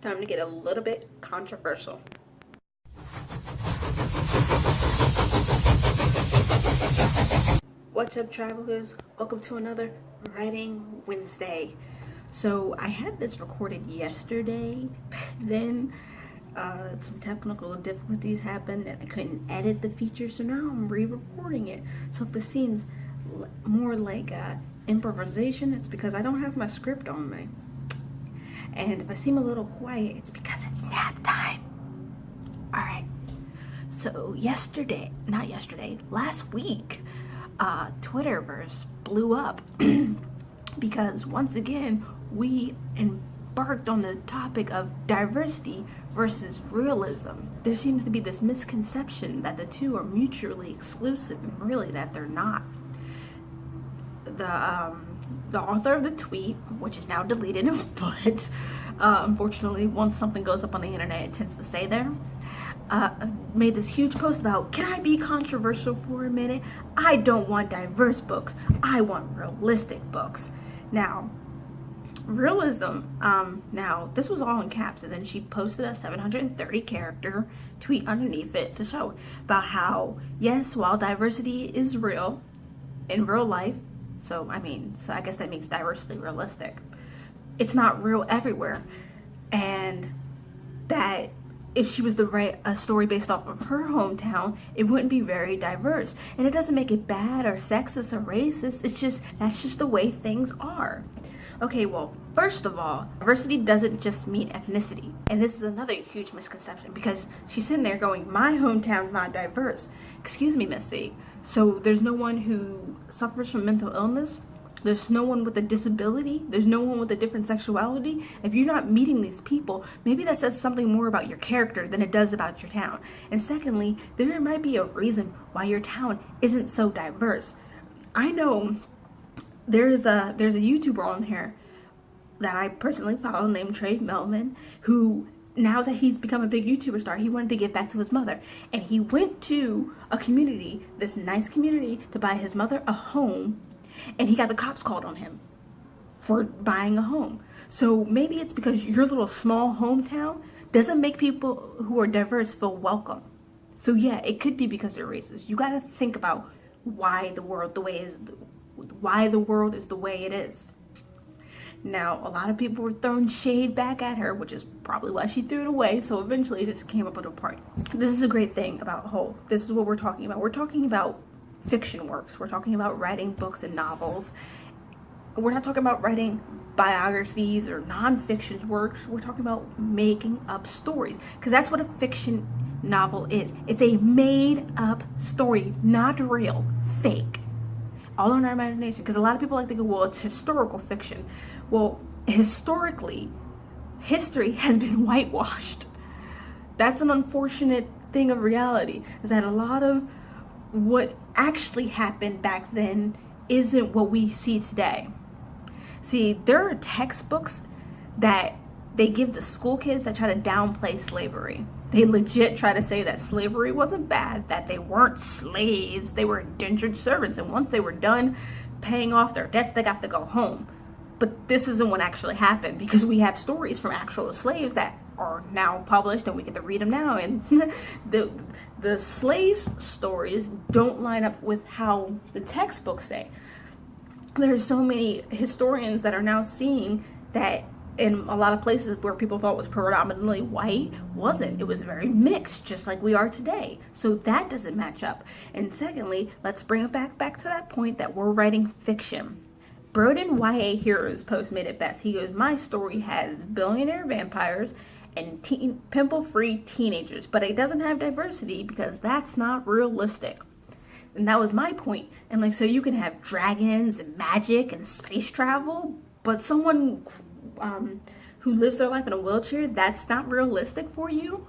Time to get a little bit controversial. What's up, travelers? Welcome to another Writing Wednesday. So I had this recorded yesterday, then some technical difficulties happened and I couldn't edit the feature, so now I'm re-recording it. So if this seems more like improvisation, it's because I don't have my script on me. And if I seem a little quiet, it's because it's nap time. Alright, so last week, Twitterverse blew up because once again, we embarked on the topic of diversity versus realism. There seems to be this misconception that the two are mutually exclusive, and really that they're not. The author of the tweet, which is now deleted, but unfortunately, once something goes up on the internet, it tends to stay there, made this huge post about, can I be controversial for a minute? I don't want diverse books. I want realistic books. Now, realism, now this was all in caps, and then she posted a 730 character tweet underneath it to show about how, yes, while diversity is real in real life, so I guess that makes diversity realistic, it's not real everywhere, and that if she was to write a story based off of her hometown, it wouldn't be very diverse. And it doesn't make it bad or sexist or racist, that's just the way things are. Okay, well, first of all, diversity doesn't just mean ethnicity. And this is another huge misconception, because she's sitting there going, my hometown's not diverse. Excuse me, Missy. So there's no one who suffers from mental illness? There's no one with a disability? There's no one with a different sexuality? If you're not meeting these people, maybe that says something more about your character than it does about your town. And secondly, there might be a reason why your town isn't so diverse. I know there's a YouTuber on here that I personally follow named Trey Melvin, who, now that he's become a big YouTuber star, he wanted to give back to his mother. And he went to a community, this nice community, to buy his mother a home, and he got the cops called on him for buying a home. So maybe it's because your little small hometown doesn't make people who are diverse feel welcome. So yeah, it could be because they're racist. You got to think about why the world is the way it is. Now, a lot of people were throwing shade back at her, which is probably why she threw it away, so eventually it just came up with a party. This is a great thing about this is what we're talking about. We're talking about fiction works. We're talking about writing books and novels. We're not talking about writing biographies or non-fiction works. We're talking about making up stories, because that's what a fiction novel is. It's a made-up story, not real, fake. All in our imagination, because a lot of people like to go, well, it's historical fiction. Well, historically, history has been whitewashed. That's an unfortunate thing of reality, is that a lot of what actually happened back then isn't what we see today. See, there are textbooks that they give to school kids that try to downplay slavery. They legit try to say that slavery wasn't bad, that they weren't slaves, they were indentured servants, and once they were done paying off their debts, they got to go home. But this isn't what actually happened, because we have stories from actual slaves that are now published and we get to read them now, and the slaves' stories don't line up with how the textbooks say. There's so many historians that are now seeing that in a lot of places where people thought was predominantly white, wasn't. It was very mixed, just like we are today. So that doesn't match up. And secondly, let's bring it back to that point that we're writing fiction. Broden YA Heroes post made it best. He goes, my story has billionaire vampires and pimple-free teenagers, but it doesn't have diversity because that's not realistic. And that was my point. And like, so you can have dragons and magic and space travel, but someone who lives their life in a wheelchair, that's not realistic for you?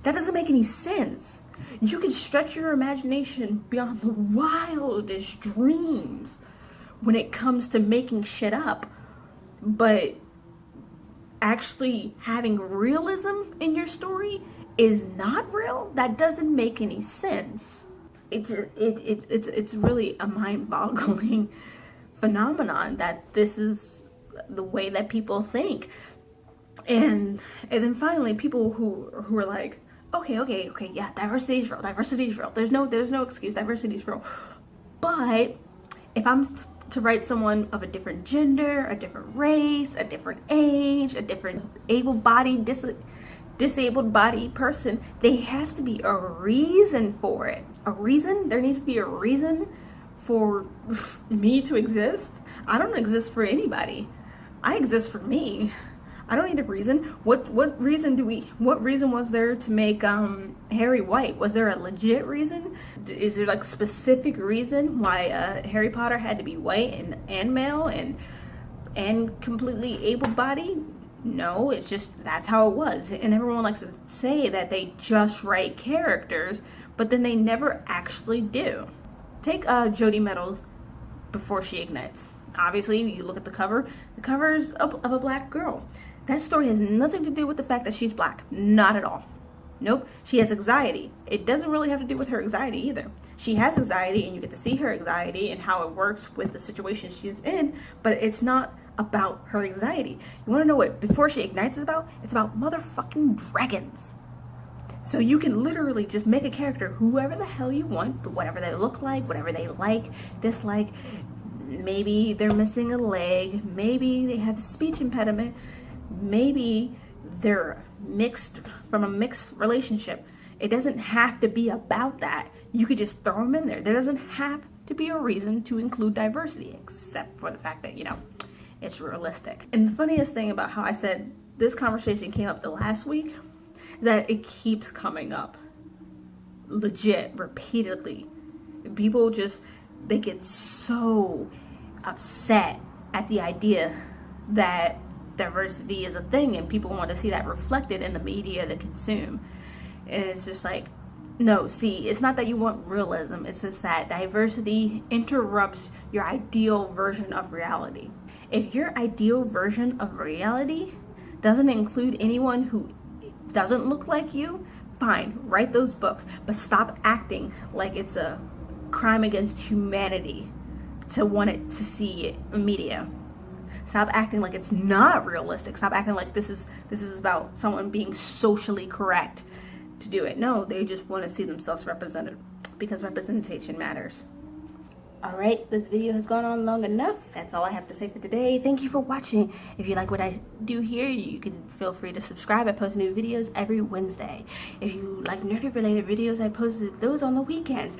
That doesn't make any sense. You can stretch your imagination beyond the wildest dreams when it comes to making shit up, but actually having realism in your story is not real. That doesn't make any sense. It's really a mind-boggling phenomenon that this is the way that people think. And then finally, people who are like, okay, yeah, diversity is real. Diversity is real. There's no excuse. Diversity is real. But if I'm to write someone of a different gender, a different race, a different age, a different able-bodied, disabled body person, there has to be a reason for it. A reason? There needs to be a reason for me to exist. I don't exist for anybody. I exist for me. I don't need a reason. What reason was there to make Harry white? Was there a legit reason? Is there like specific reason why Harry Potter had to be white and male and completely able-bodied? No, it's just that's how it was. And everyone likes to say that they just write characters, but then they never actually do. Take Jodie Meadows Before She Ignites. Obviously, you look at the cover. The cover is of a black girl. That story has nothing to do with the fact that she's black. Not at all. Nope. She has anxiety. It doesn't really have to do with her anxiety either. She has anxiety, and you get to see her anxiety and how it works with the situation she's in, but it's not about her anxiety. You want to know what Before She Ignites is about? It's about motherfucking dragons. So you can literally just make a character whoever the hell you want, whatever they look like, whatever they like, dislike. Maybe they're missing a leg. Maybe they have speech impediment. Maybe they're mixed from a mixed relationship. It doesn't have to be about that. You could just throw them in there. There doesn't have to be a reason to include diversity, except for the fact that, it's realistic. And the funniest thing about how I said this conversation came up the last week is that it keeps coming up. Legit, repeatedly. People they get so upset at the idea that diversity is a thing and people want to see that reflected in the media they consume. And it's just like, no, see, it's not that you want realism. It's just that diversity interrupts your ideal version of reality. If your ideal version of reality doesn't include anyone who doesn't look like you, fine, write those books, but stop acting like it's a crime against humanity to want it to see it in media. Stop acting like it's not realistic. Stop acting like this is about someone being socially correct to do it. No, they just want to see themselves represented because representation matters. Alright, this video has gone on long enough. That's all I have to say for today. Thank you for watching. If you like what I do here, you can feel free to subscribe. I post new videos every Wednesday. If you like nerdy related videos, I post those on the weekends.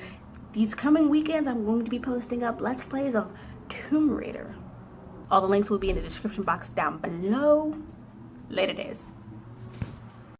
These coming weekends, I'm going to be posting up Let's Plays of Tomb Raider. All the links will be in the description box down below. Later days.